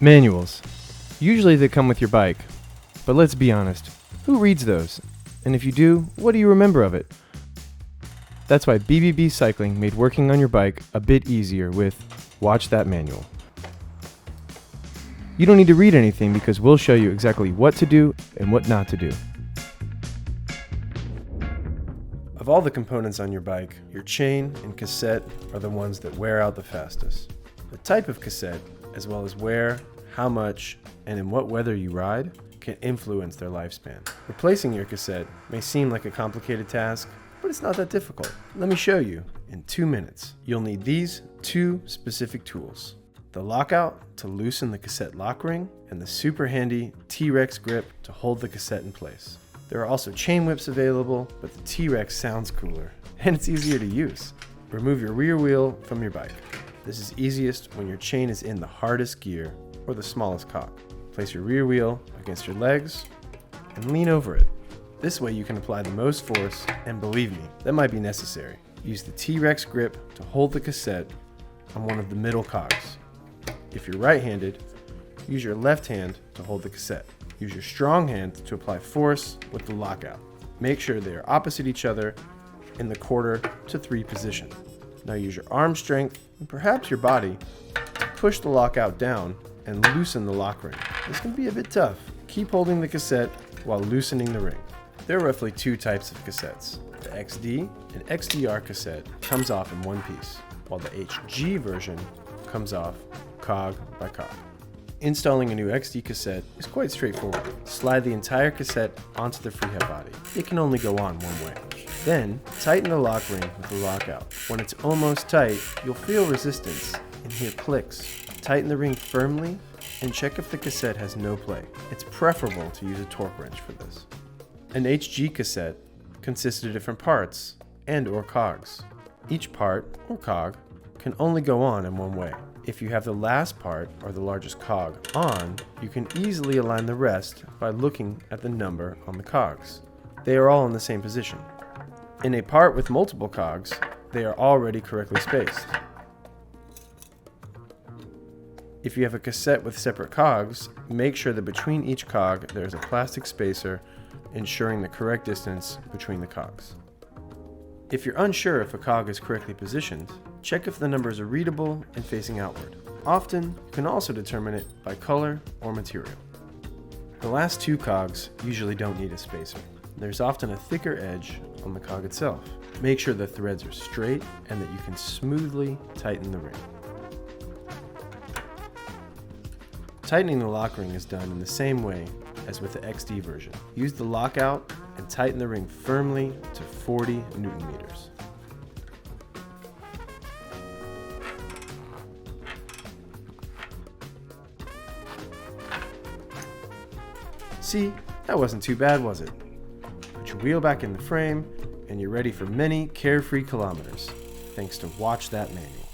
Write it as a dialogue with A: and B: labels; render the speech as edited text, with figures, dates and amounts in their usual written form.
A: Manuals. Usually they come with your bike, but let's be honest, who reads those? And if you do, what do you remember of it? That's why BBB Cycling made working on your bike a bit easier with Watch That Manual. You don't need to read anything because we'll show you exactly what to do and what not to do. Of all the components on your bike, your chain and cassette are the ones that wear out the fastest. The type of cassette, as well as where, how much, and in what weather you ride, can influence their lifespan. Replacing your cassette may seem like a complicated task, but it's not that difficult. Let me show you in 2 minutes. You'll need these two specific tools: the lockout to loosen the cassette lock ring, and the super handy T-Rex grip to hold the cassette in place. There are also chain whips available, but the T-Rex sounds cooler, and it's easier to use. Remove your rear wheel from your bike. This is easiest when your chain is in the hardest gear or the smallest cog. Place your rear wheel against your legs and lean over it. This way you can apply the most force, and believe me, that might be necessary. Use the T-Rex grip to hold the cassette on one of the middle cogs. If you're right-handed, use your left hand to hold the cassette. Use your strong hand to apply force with the lockout. Make sure they are opposite each other in the 1/4 to 3 position. Now use your arm strength and perhaps your body to push the lockout down and loosen the lock ring. This can be a bit tough. Keep holding the cassette while loosening the ring. There are roughly 2 types of cassettes. The XD and XDR cassette comes off in one piece, while the HG version comes off cog by cog. Installing a new XD cassette is quite straightforward. Slide the entire cassette onto the freehead body. It can only go on one way. Then, tighten the lock ring with the lockout. When it's almost tight, you'll feel resistance and hear clicks. Tighten the ring firmly and check if the cassette has no play. It's preferable to use a torque wrench for this. An HG cassette consists of different parts and/or cogs. Each part, or cog, can only go on in one way. If you have the last part, or the largest cog, on, you can easily align the rest by looking at the number on the cogs. They are all in the same position. In a part with multiple cogs, they are already correctly spaced. If you have a cassette with separate cogs, make sure that between each cog there is a plastic spacer, ensuring the correct distance between the cogs. If you're unsure if a cog is correctly positioned, check if the numbers are readable and facing outward. Often, you can also determine it by color or material. The last 2 cogs usually don't need a spacer. There's often a thicker edge on the cog itself. Make sure the threads are straight and that you can smoothly tighten the ring. Tightening the lock ring is done in the same way as with the XD version. Use the lockout and tighten the ring firmly to 40 Newton meters. See, that wasn't too bad, was it? Put your wheel back in the frame and you're ready for many carefree kilometers, thanks to Watch That Manual.